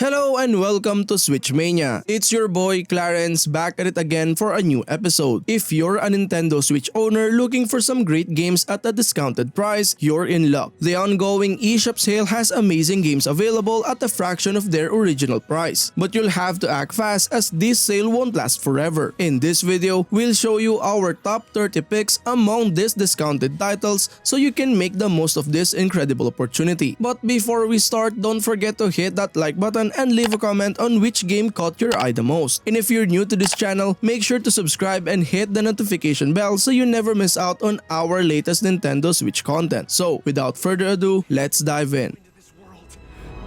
Hello and welcome to Switch Mania. It's your boy Clarence back at it again for a new episode. If you're a Nintendo Switch owner looking for some great games at a discounted price, you're in luck. The ongoing eShop sale has amazing games available at a fraction of their original price. But you'll have to act fast as this sale won't last forever. In this video, we'll show you our top 30 picks among these discounted titles so you can make the most of this incredible opportunity. But before we start, don't forget to hit that like button and leave a comment on which game caught your eye the most. And if you're new to this channel, make sure to subscribe and hit the notification bell so you never miss out on our latest Nintendo Switch content. So without further ado, let's dive in.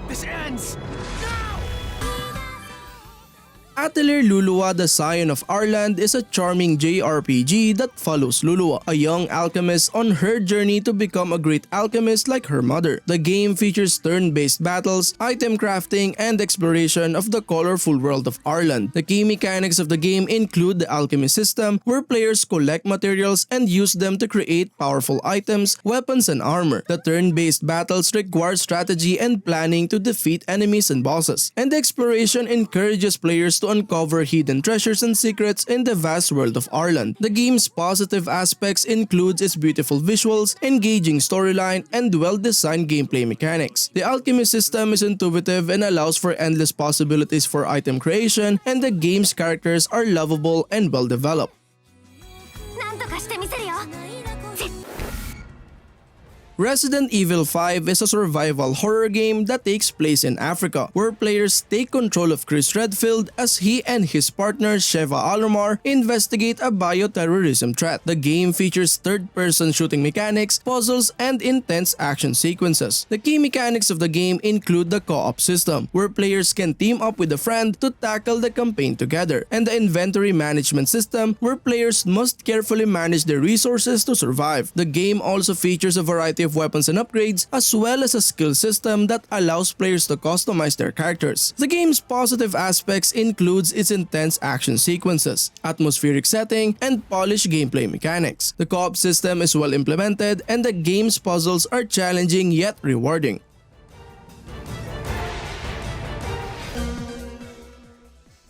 This ends! Atelier Lulua, the Scion of Arland is a charming JRPG that follows Lulua, a young alchemist on her journey to become a great alchemist like her mother. The game features turn-based battles, item crafting, and exploration of the colorful world of Arland. The key mechanics of the game include the alchemy system, where players collect materials and use them to create powerful items, weapons, and armor. The turn-based battles require strategy and planning to defeat enemies and bosses. And the exploration encourages players to uncover hidden treasures and secrets in the vast world of Arland. The game's positive aspects includes its beautiful visuals, engaging storyline, and well-designed gameplay mechanics. The alchemy system is intuitive and allows for endless possibilities for item creation, and the game's characters are lovable and well-developed. Resident Evil 5 is a survival horror game that takes place in Africa, where players take control of Chris Redfield as he and his partner Sheva Alomar investigate a bioterrorism threat. The game features third-person shooting mechanics, puzzles, and intense action sequences. The key mechanics of the game include the co-op system, where players can team up with a friend to tackle the campaign together, and the inventory management system, where players must carefully manage their resources to survive. The game also features a variety of weapons and upgrades, as well as a skill system that allows players to customize their characters. The game's positive aspects includes its intense action sequences, atmospheric setting, and polished gameplay mechanics. The co-op system is well implemented, and the game's puzzles are challenging yet rewarding.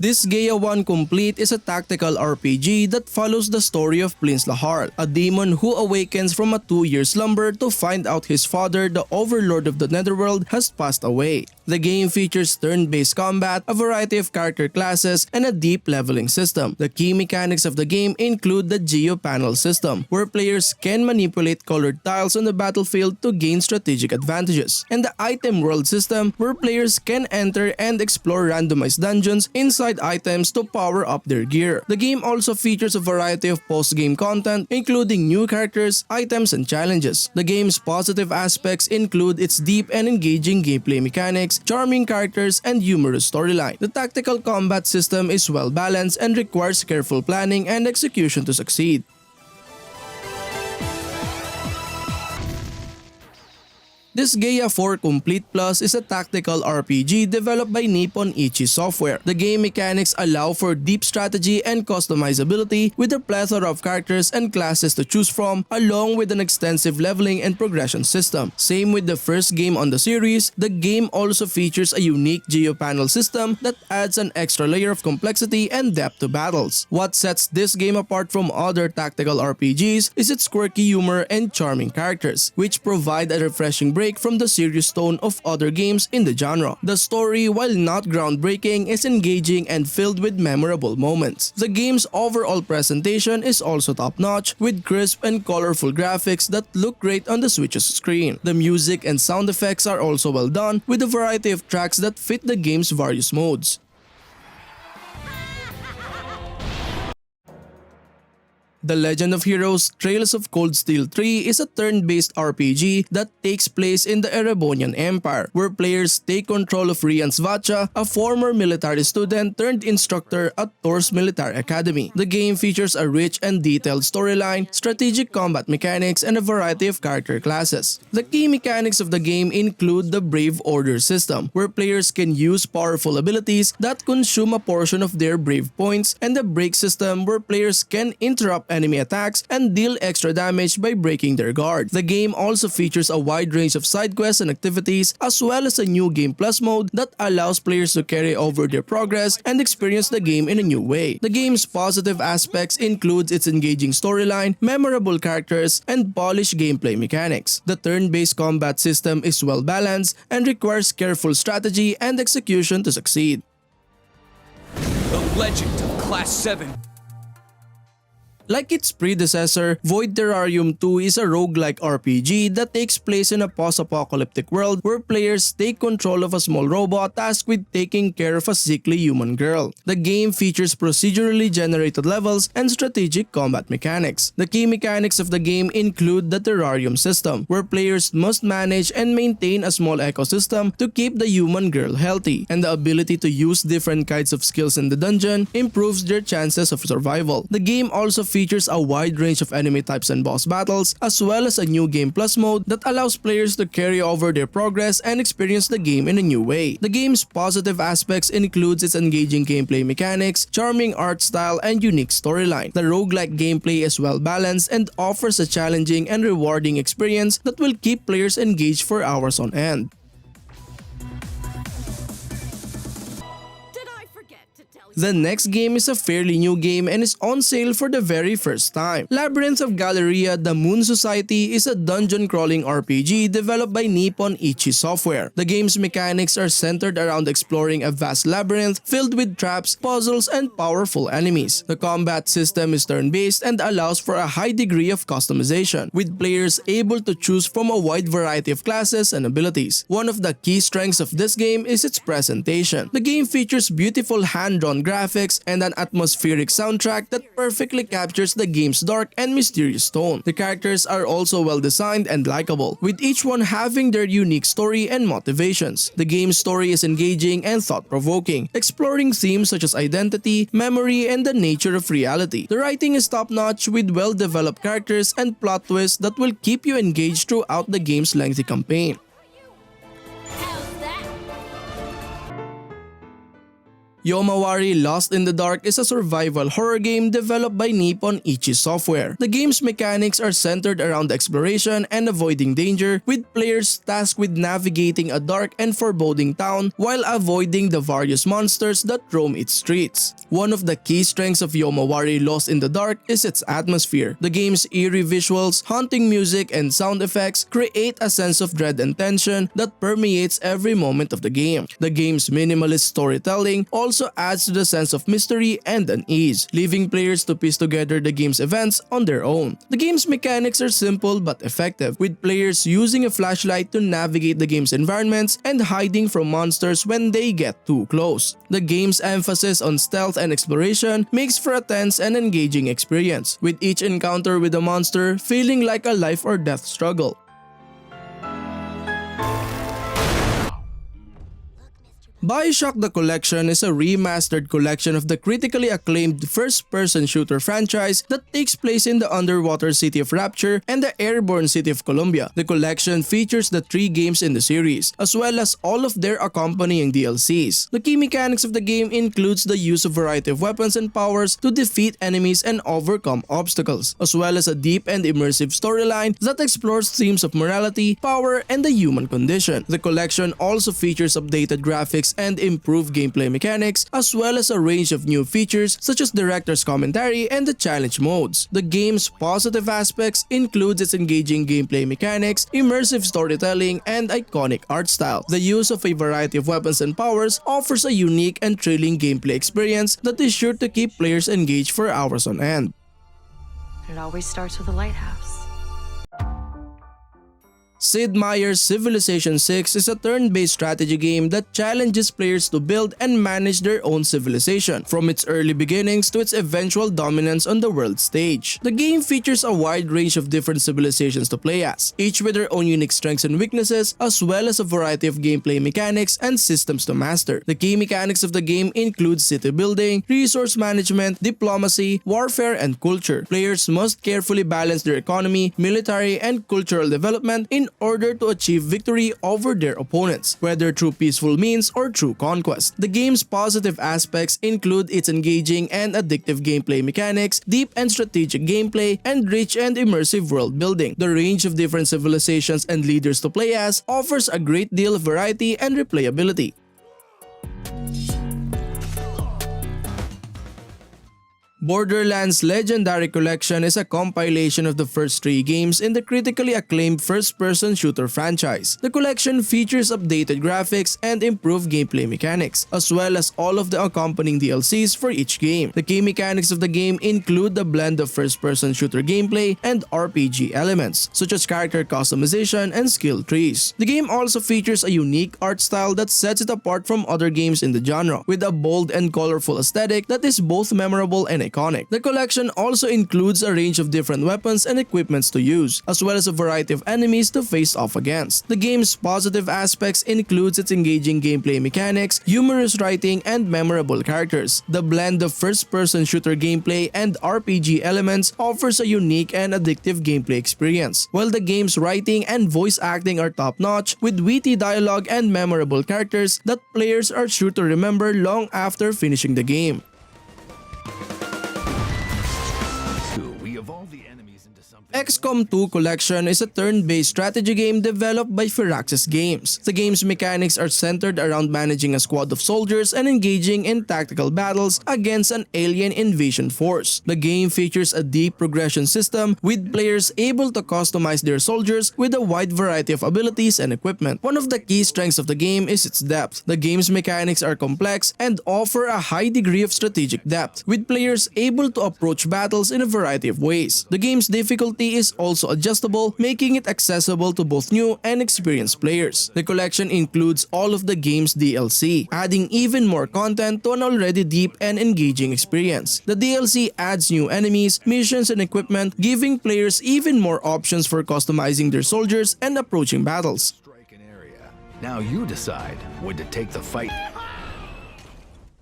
Disgaea 1 Complete is a tactical RPG that follows the story of Prince Lahar, a demon who awakens from a 2-year slumber to find out his father, the overlord of the Netherworld, has passed away. The game features turn-based combat, a variety of character classes, and a deep leveling system. The key mechanics of the game include the Geo Panel system, where players can manipulate colored tiles on the battlefield to gain strategic advantages, and the Item World system, where players can enter and explore randomized dungeons inside items to power up their gear. The game also features a variety of post-game content, including new characters, items, and challenges. The game's positive aspects include its deep and engaging gameplay mechanics, charming characters, and humorous storyline. The tactical combat system is well balanced and requires careful planning and execution to succeed. Disgaea 4 Complete Plus is a tactical RPG developed by Nippon Ichi Software. The game mechanics allow for deep strategy and customizability with a plethora of characters and classes to choose from, along with an extensive leveling and progression system. Same with the first game on the series, the game also features a unique geopanel system that adds an extra layer of complexity and depth to battles. What sets this game apart from other tactical RPGs is its quirky humor and charming characters, which provide a refreshing break from the serious tone of other games in the genre. The story, while not groundbreaking, is engaging and filled with memorable moments. The game's overall presentation is also top-notch, with crisp and colorful graphics that look great on the Switch's screen. The music and sound effects are also well done, with a variety of tracks that fit the game's various modes. The Legend of Heroes Trails of Cold Steel 3 is a turn-based RPG that takes place in the Erebonian Empire, where players take control of Rian Svacha, a former military student turned instructor at Thor's Military Academy. The game features a rich and detailed storyline, strategic combat mechanics, and a variety of character classes. The key mechanics of the game include the Brave Order system, where players can use powerful abilities that consume a portion of their Brave points, and the Break system, where players can interrupt enemy attacks and deal extra damage by breaking their guard. The game also features a wide range of side quests and activities, as well as a new Game Plus mode that allows players to carry over their progress and experience the game in a new way. The game's positive aspects includes its engaging storyline, memorable characters, and polished gameplay mechanics. The turn-based combat system is well balanced and requires careful strategy and execution to succeed. The Legend of Class 7. Like its predecessor, VIII Terrarium 2 is a roguelike RPG that takes place in a post-apocalyptic world where players take control of a small robot tasked with taking care of a sickly human girl. The game features procedurally generated levels and strategic combat mechanics. The key mechanics of the game include the Terrarium system, where players must manage and maintain a small ecosystem to keep the human girl healthy, and the ability to use different kinds of skills in the dungeon improves their chances of survival. The game also features a wide range of enemy types and boss battles, as well as a new Game Plus mode that allows players to carry over their progress and experience the game in a new way. The game's positive aspects includes its engaging gameplay mechanics, charming art style, and unique storyline. The roguelike gameplay is well balanced and offers a challenging and rewarding experience that will keep players engaged for hours on end. The next game is a fairly new game and is on sale for the very first time. Labyrinth of Galleria, The Moon Society is a dungeon crawling RPG developed by Nippon Ichi Software. The game's mechanics are centered around exploring a vast labyrinth filled with traps, puzzles, and powerful enemies. The combat system is turn-based and allows for a high degree of customization, with players able to choose from a wide variety of classes and abilities. One of the key strengths of this game is its presentation. The game features beautiful hand-drawn graphics and an atmospheric soundtrack that perfectly captures the game's dark and mysterious tone. The characters are also well designed and likable, with each one having their unique story and motivations. The game's story is engaging and thought-provoking, exploring themes such as identity, memory, and the nature of reality. The writing is top-notch with well-developed characters and plot twists that will keep you engaged throughout the game's lengthy campaign. Yomawari Lost in the Dark is a survival horror game developed by Nippon Ichi Software. The game's mechanics are centered around exploration and avoiding danger, with players tasked with navigating a dark and foreboding town while avoiding the various monsters that roam its streets. One of the key strengths of Yomawari Lost in the Dark is its atmosphere. The game's eerie visuals, haunting music, and sound effects create a sense of dread and tension that permeates every moment of the game. The game's minimalist storytelling also adds to the sense of mystery and unease, leaving players to piece together the game's events on their own. The game's mechanics are simple but effective, with players using a flashlight to navigate the game's environments and hiding from monsters when they get too close. The game's emphasis on stealth and exploration makes for a tense and engaging experience, with each encounter with a monster feeling like a life or death struggle. BioShock The Collection is a remastered collection of the critically acclaimed first-person shooter franchise that takes place in the underwater city of Rapture and the airborne city of Columbia. The collection features the 3 games in the series, as well as all of their accompanying DLCs. The key mechanics of the game includes the use of a variety of weapons and powers to defeat enemies and overcome obstacles, as well as a deep and immersive storyline that explores themes of morality, power, and the human condition. The collection also features updated graphics and improved gameplay mechanics, as well as a range of new features such as director's commentary and the challenge modes. The game's positive aspects includes its engaging gameplay mechanics, immersive storytelling, and iconic art style. The use of a variety of weapons and powers offers a unique and thrilling gameplay experience that is sure to keep players engaged for hours on end. It always starts with a lighthouse. Sid Meier's Civilization VI is a turn-based strategy game that challenges players to build and manage their own civilization, from its early beginnings to its eventual dominance on the world stage. The game features a wide range of different civilizations to play as, each with their own unique strengths and weaknesses, as well as a variety of gameplay mechanics and systems to master. The key mechanics of the game include city building, resource management, diplomacy, warfare, and culture. Players must carefully balance their economy, military, and cultural development in order to achieve victory over their opponents, whether through peaceful means or through conquest. The game's positive aspects include its engaging and addictive gameplay mechanics, deep and strategic gameplay, and rich and immersive world building. The range of different civilizations and leaders to play as offers a great deal of variety and replayability. Borderlands Legendary Collection is a compilation of the first 3 games in the critically acclaimed first-person shooter franchise. The collection features updated graphics and improved gameplay mechanics, as well as all of the accompanying DLCs for each game. The key mechanics of the game include the blend of first-person shooter gameplay and RPG elements, such as character customization and skill trees. The game also features a unique art style that sets it apart from other games in the genre, with a bold and colorful aesthetic that is both memorable and iconic. The collection also includes a range of different weapons and equipments to use, as well as a variety of enemies to face off against. The game's positive aspects includes its engaging gameplay mechanics, humorous writing, and memorable characters. The blend of first-person shooter gameplay and RPG elements offers a unique and addictive gameplay experience, while the game's writing and voice acting are top-notch, with witty dialogue and memorable characters that players are sure to remember long after finishing the game. XCOM 2 Collection is a turn-based strategy game developed by Firaxis Games. The game's mechanics are centered around managing a squad of soldiers and engaging in tactical battles against an alien invasion force. The game features a deep progression system, with players able to customize their soldiers with a wide variety of abilities and equipment. One of the key strengths of the game is its depth. The game's mechanics are complex and offer a high degree of strategic depth, with players able to approach battles in a variety of ways. The game's difficulty is also adjustable, making it accessible to both new and experienced players. The collection includes all of the game's DLC, adding even more content to an already deep and engaging experience. The DLC adds new enemies, missions, and equipment, giving players even more options for customizing their soldiers and approaching battles. Strike an area. Now you decide when to take the fight.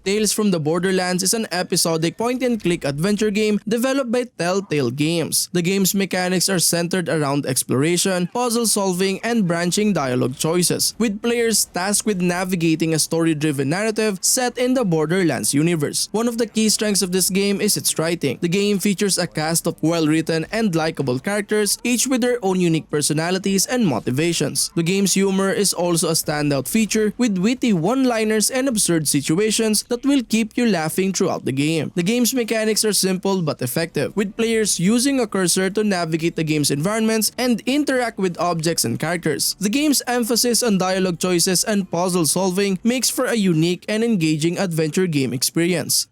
Tales from the Borderlands is an episodic point-and-click adventure game developed by Telltale Games. The game's mechanics are centered around exploration, puzzle solving, and branching dialogue choices, with players tasked with navigating a story-driven narrative set in the Borderlands universe. One of the key strengths of this game is its writing. The game features a cast of well-written and likable characters, each with their own unique personalities and motivations. The game's humor is also a standout feature, with witty one-liners and absurd situations that will keep you laughing throughout the game. The game's mechanics are simple but effective, with players using a cursor to navigate the game's environments and interact with objects and characters. The game's emphasis on dialogue choices and puzzle solving makes for a unique and engaging adventure game experience.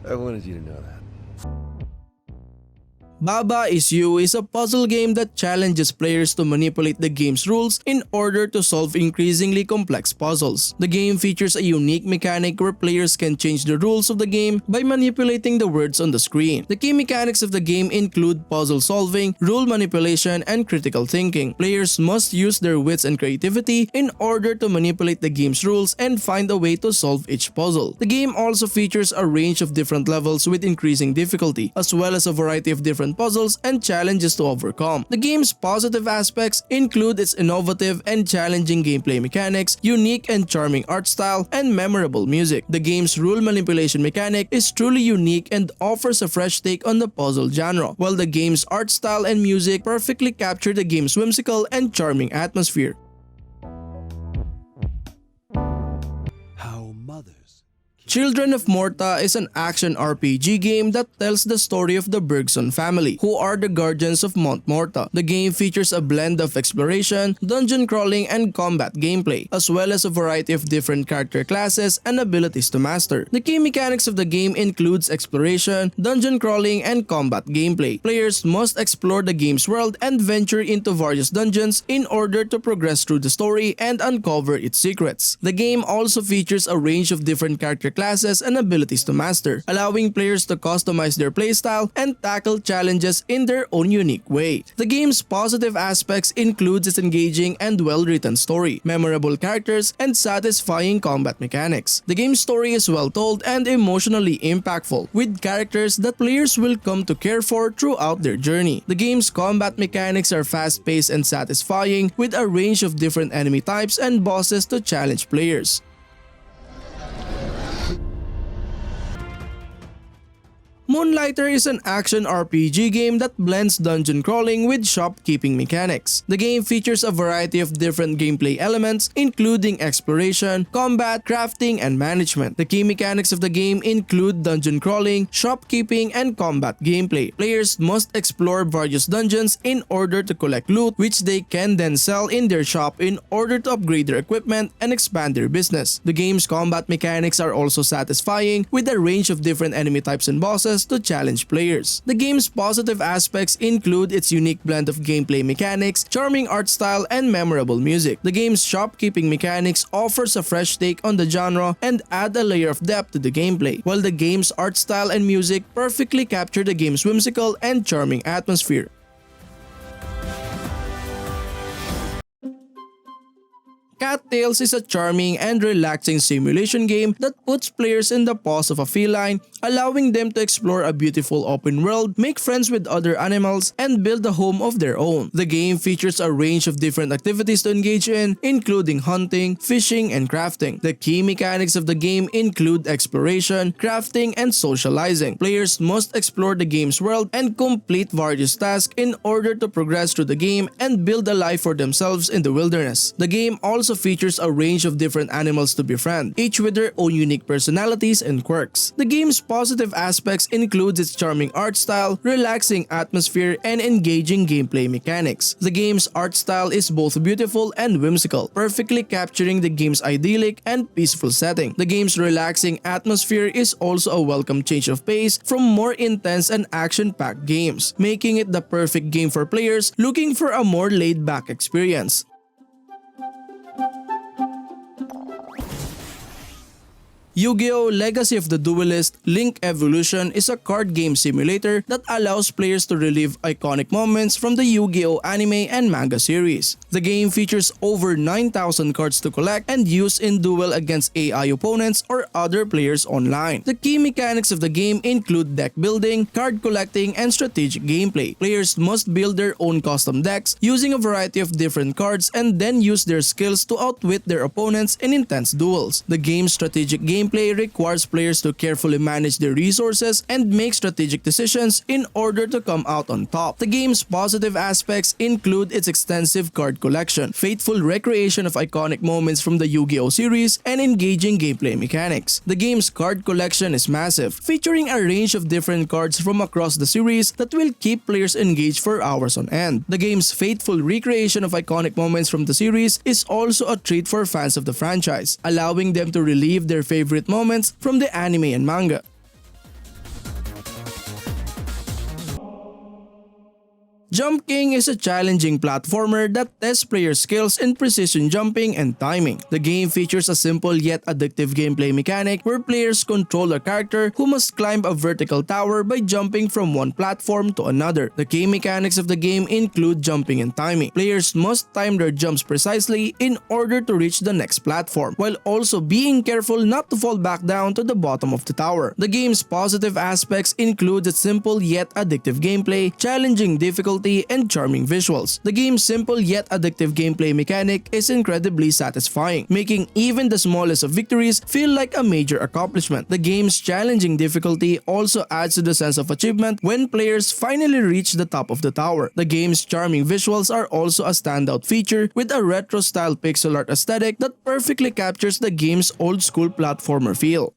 I wanted you to know that. Baba Is You is a puzzle game that challenges players to manipulate the game's rules in order to solve increasingly complex puzzles. The game features a unique mechanic where players can change the rules of the game by manipulating the words on the screen. The key mechanics of the game include puzzle solving, rule manipulation, and critical thinking. Players must use their wits and creativity in order to manipulate the game's rules and find a way to solve each puzzle. The game also features a range of different levels with increasing difficulty, as well as a variety of different puzzles and challenges to overcome. The game's positive aspects include its innovative and challenging gameplay mechanics, unique and charming art style, and memorable music. The game's rule manipulation mechanic is truly unique and offers a fresh take on the puzzle genre, while the game's art style and music perfectly capture the game's whimsical and charming atmosphere. Children of Morta is an action RPG game that tells the story of the Bergson family, who are the guardians of Mount Morta. The game features a blend of exploration, dungeon crawling, and combat gameplay, as well as a variety of different character classes and abilities to master. The key mechanics of the game includes exploration, dungeon crawling, and combat gameplay. Players must explore the game's world and venture into various dungeons in order to progress through the story and uncover its secrets. The game also features a range of different character classes and abilities to master, allowing players to customize their playstyle and tackle challenges in their own unique way. The game's positive aspects includes its engaging and well-written story, memorable characters, and satisfying combat mechanics. The game's story is well told and emotionally impactful, with characters that players will come to care for throughout their journey. The game's combat mechanics are fast-paced and satisfying, with a range of different enemy types and bosses to challenge players. Moonlighter is an action RPG game that blends dungeon crawling with shopkeeping mechanics. The game features a variety of different gameplay elements, including exploration, combat, crafting, and management. The key mechanics of the game include dungeon crawling, shopkeeping, and combat gameplay. Players must explore various dungeons in order to collect loot, which they can then sell in their shop in order to upgrade their equipment and expand their business. The game's combat mechanics are also satisfying, with a range of different enemy types and bosses to challenge players. The game's positive aspects include its unique blend of gameplay mechanics, charming art style, and memorable music. The game's shopkeeping mechanics offers a fresh take on the genre and add a layer of depth to the gameplay, while the game's art style and music perfectly capture the game's whimsical and charming atmosphere. Cattails is a charming and relaxing simulation game that puts players in the paws of a feline, allowing them to explore a beautiful open world, make friends with other animals, and build a home of their own. The game features a range of different activities to engage in, including hunting, fishing, and crafting. The key mechanics of the game include exploration, crafting, and socializing. Players must explore the game's world and complete various tasks in order to progress through the game and build a life for themselves in the wilderness. The game also features a range of different animals to befriend, each with their own unique personalities and quirks. The game's positive aspects include its charming art style, relaxing atmosphere, and engaging gameplay mechanics. The game's art style is both beautiful and whimsical, perfectly capturing the game's idyllic and peaceful setting. The game's relaxing atmosphere is also a welcome change of pace from more intense and action-packed games, making it the perfect game for players looking for a more laid-back experience. Yu-Gi-Oh! Legacy of the Duelist Link Evolution is a card game simulator that allows players to relive iconic moments from the Yu-Gi-Oh! Anime and manga series. The game features over 9,000 cards to collect and use in duel against AI opponents or other players online. The key mechanics of the game include deck building, card collecting, and strategic gameplay. Players must build their own custom decks using a variety of different cards and then use their skills to outwit their opponents in intense duels. The game's strategic gameplay requires players to carefully manage their resources and make strategic decisions in order to come out on top. The game's positive aspects include its extensive card collection, faithful recreation of iconic moments from the Yu-Gi-Oh! Series, and engaging gameplay mechanics. The game's card collection is massive, featuring a range of different cards from across the series that will keep players engaged for hours on end. The game's faithful recreation of iconic moments from the series is also a treat for fans of the franchise, allowing them to relive their favorite moments from the anime and manga. Jump King is a challenging platformer that tests player skills in precision jumping and timing. The game features a simple yet addictive gameplay mechanic where players control a character who must climb a vertical tower by jumping from one platform to another. The key mechanics of the game include jumping and timing. Players must time their jumps precisely in order to reach the next platform, while also being careful not to fall back down to the bottom of the tower. The game's positive aspects include its simple yet addictive gameplay, challenging difficulty, and charming visuals. The game's simple yet addictive gameplay mechanic is incredibly satisfying, making even the smallest of victories feel like a major accomplishment. The game's challenging difficulty also adds to the sense of achievement when players finally reach the top of the tower. The game's charming visuals are also a standout feature, with a retro-style pixel art aesthetic that perfectly captures the game's old-school platformer feel.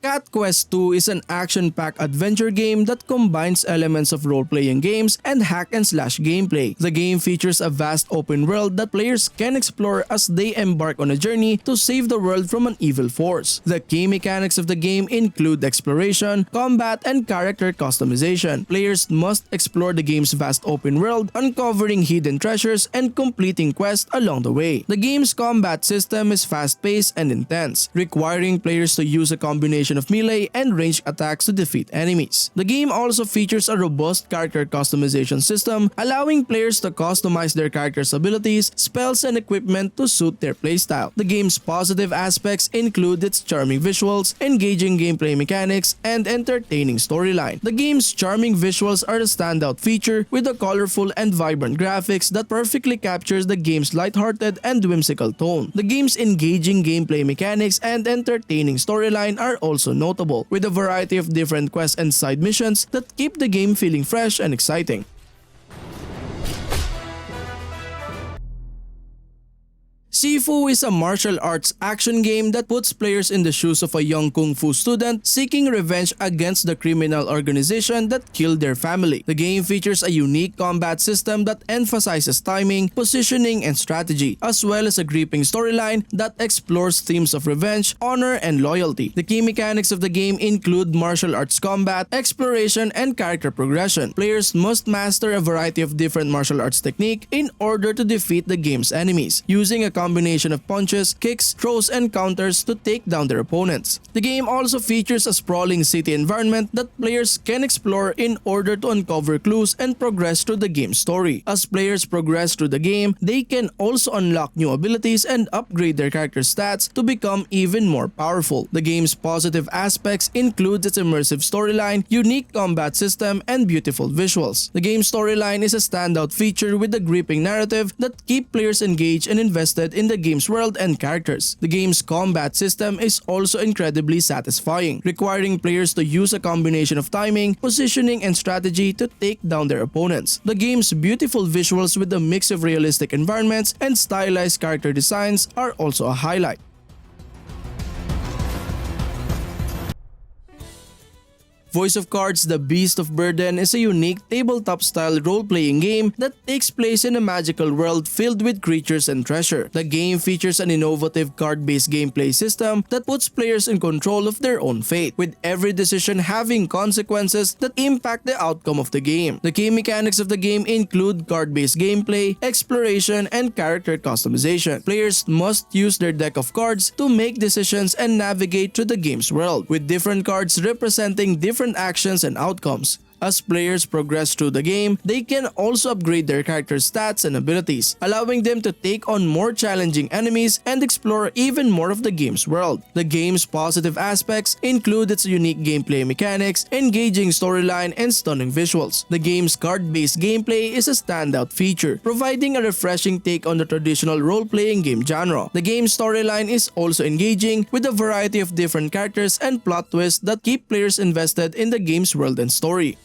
Cat Quest 2 is an action-packed adventure game that combines elements of role-playing games and hack-and-slash gameplay. The game features a vast open world that players can explore as they embark on a journey to save the world from an evil force. The key mechanics of the game include exploration, combat, and character customization. Players must explore the game's vast open world, uncovering hidden treasures and completing quests along the way. The game's combat system is fast-paced and intense, requiring players to use a combination of melee and ranged attacks to defeat enemies. The game also features a robust character customization system, allowing players to customize their character's abilities, spells, and equipment to suit their playstyle. The game's positive aspects include its charming visuals, engaging gameplay mechanics, and entertaining storyline. The game's charming visuals are a standout feature, with the colorful and vibrant graphics that perfectly captures the game's lighthearted and whimsical tone. The game's engaging gameplay mechanics and entertaining storyline are also notable, with a variety of different quests and side missions that keep the game feeling fresh and exciting. Sifu is a martial arts action game that puts players in the shoes of a young kung fu student seeking revenge against the criminal organization that killed their family. The game features a unique combat system that emphasizes timing, positioning, and strategy, as well as a gripping storyline that explores themes of revenge, honor, and loyalty. The key mechanics of the game include martial arts combat, exploration, and character progression. Players must master a variety of different martial arts techniques in order to defeat the game's enemies, using a combination of punches, kicks, throws, and counters to take down their opponents. The game also features a sprawling city environment that players can explore in order to uncover clues and progress through the game's story. As players progress through the game, they can also unlock new abilities and upgrade their character stats to become even more powerful. The game's positive aspects include its immersive storyline, unique combat system, and beautiful visuals. The game's storyline is a standout feature with a gripping narrative that keeps players engaged and invested in the game's world and characters. The game's combat system is also incredibly satisfying, requiring players to use a combination of timing, positioning, and strategy to take down their opponents. The game's beautiful visuals with a mix of realistic environments and stylized character designs are also a highlight. Voice of Cards: The Beast of Burden is a unique tabletop-style role-playing game that takes place in a magical world filled with creatures and treasure. The game features an innovative card-based gameplay system that puts players in control of their own fate, with every decision having consequences that impact the outcome of the game. The key mechanics of the game include card-based gameplay, exploration, and character customization. Players must use their deck of cards to make decisions and navigate through the game's world, with different cards representing different actions and outcomes. As players progress through the game, they can also upgrade their character's stats and abilities, allowing them to take on more challenging enemies and explore even more of the game's world. The game's positive aspects include its unique gameplay mechanics, engaging storyline, and stunning visuals. The game's card-based gameplay is a standout feature, providing a refreshing take on the traditional role-playing game genre. The game's storyline is also engaging, with a variety of different characters and plot twists that keep players invested in the game's world and story.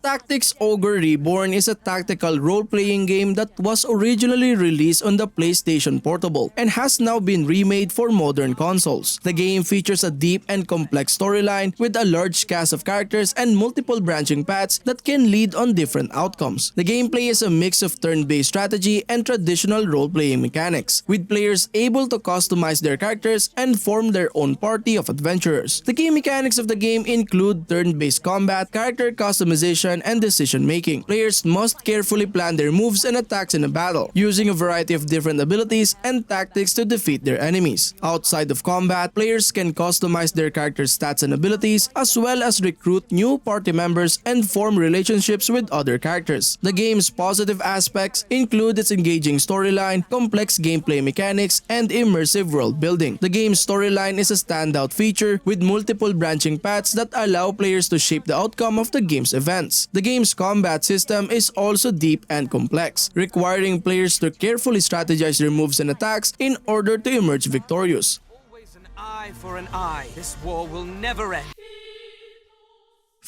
Tactics Ogre Reborn is a tactical role-playing game that was originally released on the PlayStation Portable and has now been remade for modern consoles. The game features a deep and complex storyline with a large cast of characters and multiple branching paths that can lead on different outcomes. The gameplay is a mix of turn-based strategy and traditional role-playing mechanics, with players able to customize their characters and form their own party of adventurers. The key mechanics of the game include turn-based combat, character customization, and decision-making. Players must carefully plan their moves and attacks in a battle, using a variety of different abilities and tactics to defeat their enemies. Outside of combat, players can customize their character's stats and abilities, as well as recruit new party members and form relationships with other characters. The game's positive aspects include its engaging storyline, complex gameplay mechanics, and immersive world building. The game's storyline is a standout feature, with multiple branching paths that allow players to shape the outcome of the game's events. The game's combat system is also deep and complex, requiring players to carefully strategize their moves and attacks in order to emerge victorious. Always an eye for an eye. This war will never end.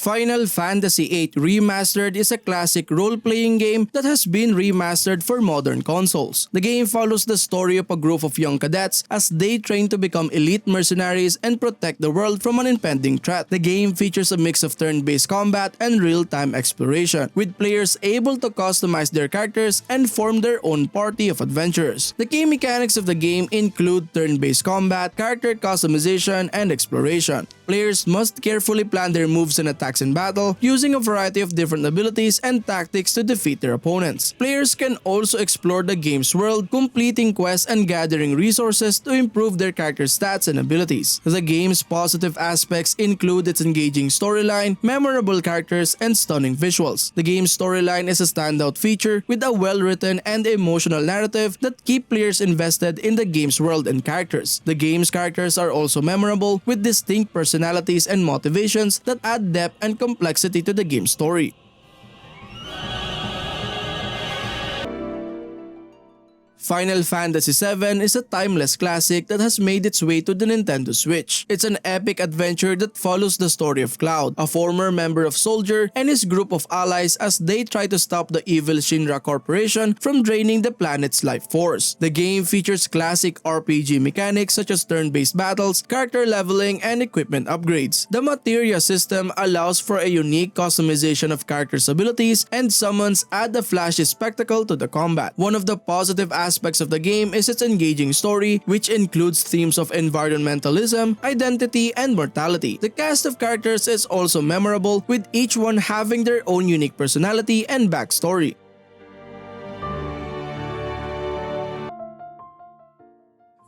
Final Fantasy VIII Remastered is a classic role-playing game that has been remastered for modern consoles. The game follows the story of a group of young cadets as they train to become elite mercenaries and protect the world from an impending threat. The game features a mix of turn-based combat and real-time exploration, with players able to customize their characters and form their own party of adventurers. The key mechanics of the game include turn-based combat, character customization, and exploration. Players must carefully plan their moves and attacks in battle, using a variety of different abilities and tactics to defeat their opponents. Players can also explore the game's world, completing quests and gathering resources to improve their character stats and abilities. The game's positive aspects include its engaging storyline, memorable characters, and stunning visuals. The game's storyline is a standout feature with a well-written and emotional narrative that keep players invested in the game's world and characters. The game's characters are also memorable, with distinct personalities and motivations that add depth and complexity to the game's story. Final Fantasy VII is a timeless classic that has made its way to the Nintendo Switch. It's an epic adventure that follows the story of Cloud, a former member of Soldier, and his group of allies as they try to stop the evil Shinra Corporation from draining the planet's life force. The game features classic RPG mechanics such as turn-based battles, character leveling, and equipment upgrades. The materia system allows for a unique customization of characters' abilities, and summons add a flashy spectacle to the combat. One of the positive aspects of the game is its engaging story, which includes themes of environmentalism, identity, and mortality. The cast of characters is also memorable, with each one having their own unique personality and backstory.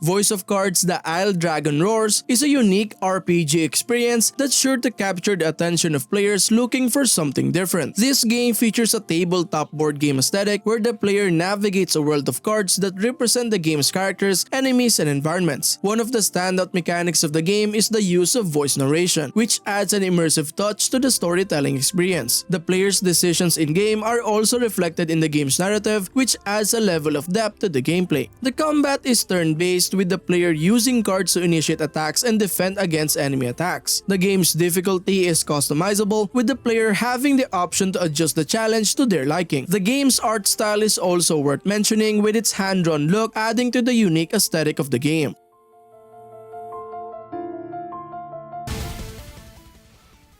Voice of Cards The Isle Dragon Roars is a unique RPG experience that's sure to capture the attention of players looking for something different. This game features a tabletop board game aesthetic where the player navigates a world of cards that represent the game's characters, enemies, and environments. One of the standout mechanics of the game is the use of voice narration, which adds an immersive touch to the storytelling experience. The player's decisions in-game are also reflected in the game's narrative, which adds a level of depth to the gameplay. The combat is turn-based, with the player using cards to initiate attacks and defend against enemy attacks. The game's difficulty is customizable, with the player having the option to adjust the challenge to their liking. The game's art style is also worth mentioning, with its hand-drawn look adding to the unique aesthetic of the game.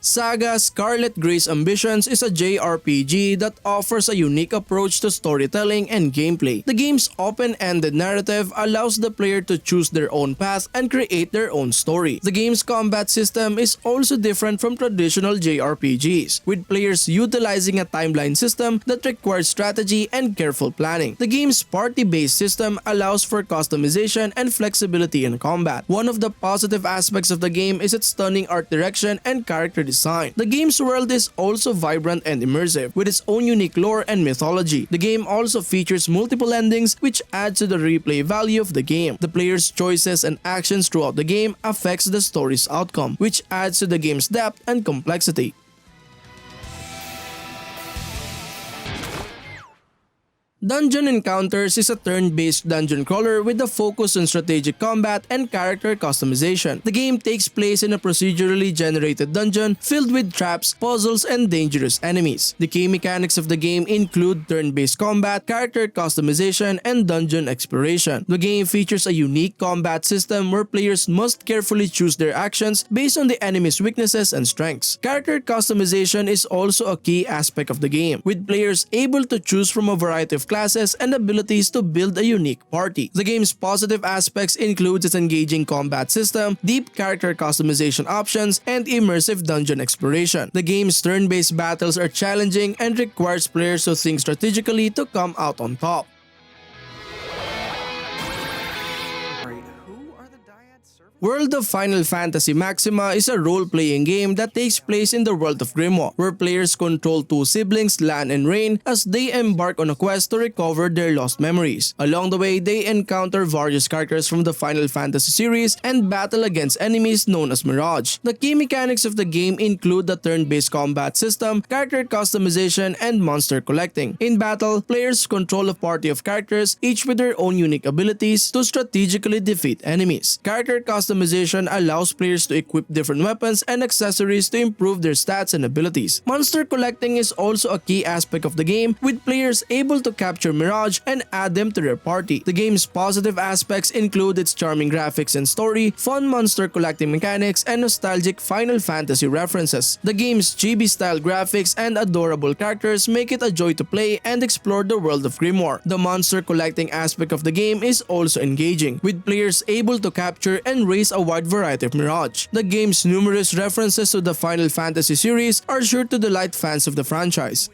SaGa Scarlet Grace Ambitions is a JRPG that offers a unique approach to storytelling and gameplay. The game's open-ended narrative allows the player to choose their own path and create their own story. The game's combat system is also different from traditional JRPGs, with players utilizing a timeline system that requires strategy and careful planning. The game's party-based system allows for customization and flexibility in combat. One of the positive aspects of the game is its stunning art direction and character design. The game's world is also vibrant and immersive, with its own unique lore and mythology. The game also features multiple endings, which adds to the replay value of the game. The player's choices and actions throughout the game affects the story's outcome, which adds to the game's depth and complexity. Dungeon Encounters is a turn-based dungeon crawler with a focus on strategic combat and character customization. The game takes place in a procedurally generated dungeon filled with traps, puzzles, and dangerous enemies. The key mechanics of the game include turn-based combat, character customization, and dungeon exploration. The game features a unique combat system where players must carefully choose their actions based on the enemy's weaknesses and strengths. Character customization is also a key aspect of the game, with players able to choose from a variety of classes and abilities to build a unique party. The game's positive aspects include its engaging combat system, deep character customization options, and immersive dungeon exploration. The game's turn-based battles are challenging and requires players to think strategically to come out on top. World of Final Fantasy MAXIMA is a role-playing game that takes place in the world of Grimoire, where players control two siblings, Lan and Rain, as they embark on a quest to recover their lost memories. Along the way, they encounter various characters from the Final Fantasy series and battle against enemies known as Mirage. The key mechanics of the game include the turn-based combat system, character customization, and monster collecting. In battle, players control a party of characters, each with their own unique abilities to strategically defeat enemies. Character customization customization allows players to equip different weapons and accessories to improve their stats and abilities. Monster collecting is also a key aspect of the game, with players able to capture Mirage and add them to their party. The game's positive aspects include its charming graphics and story, fun monster collecting mechanics, and nostalgic Final Fantasy references. The game's chibi-style graphics and adorable characters make it a joy to play and explore the world of Grimoire. The monster collecting aspect of the game is also engaging, with players able to capture and raise a wide variety of Mirage. The game's numerous references to the Final Fantasy series are sure to delight fans of the franchise.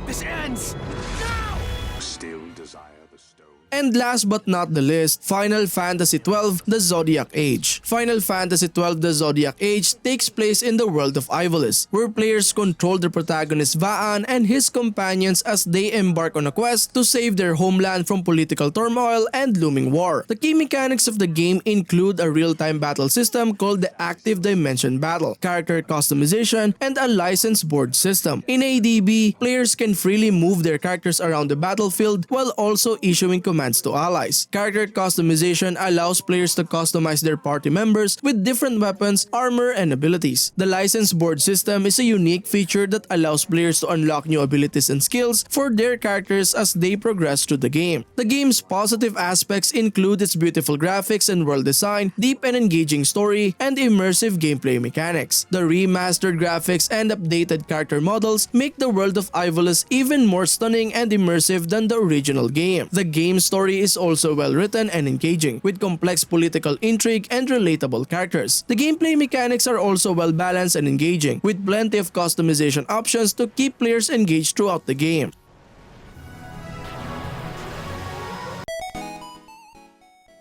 This ends now! Still desire the stone. And last but not the least, Final Fantasy XII: The Zodiac Age. Final Fantasy XII: The Zodiac Age takes place in the world of Ivalice, where players control the protagonist VIII and his companions as they embark on a quest to save their homeland from political turmoil and looming war. The key mechanics of the game include a real-time battle system called the Active Dimension Battle, character customization, and a licensed board system. In ADB, players can freely move their characters around the battlefield while also issuing commands to allies. Character customization allows players to customize their party members with different weapons, armor, and abilities. The licensed board system is a unique feature that allows players to unlock new abilities and skills for their characters as they progress through the game. The game's positive aspects include its beautiful graphics and world design, deep and engaging story, and immersive gameplay mechanics. The remastered graphics and updated character models make the world of Ivalice even more stunning and immersive than the original game. The game's story is also well written and engaging, with complex political intrigue and relatable characters. The gameplay mechanics are also well balanced and engaging, with plenty of customization options to keep players engaged throughout the game.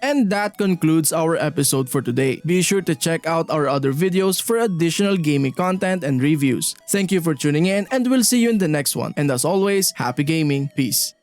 And that concludes our episode for today. Be sure to check out our other videos for additional gaming content and reviews. Thank you for tuning in, and we'll see you in the next one. And as always, happy gaming. Peace.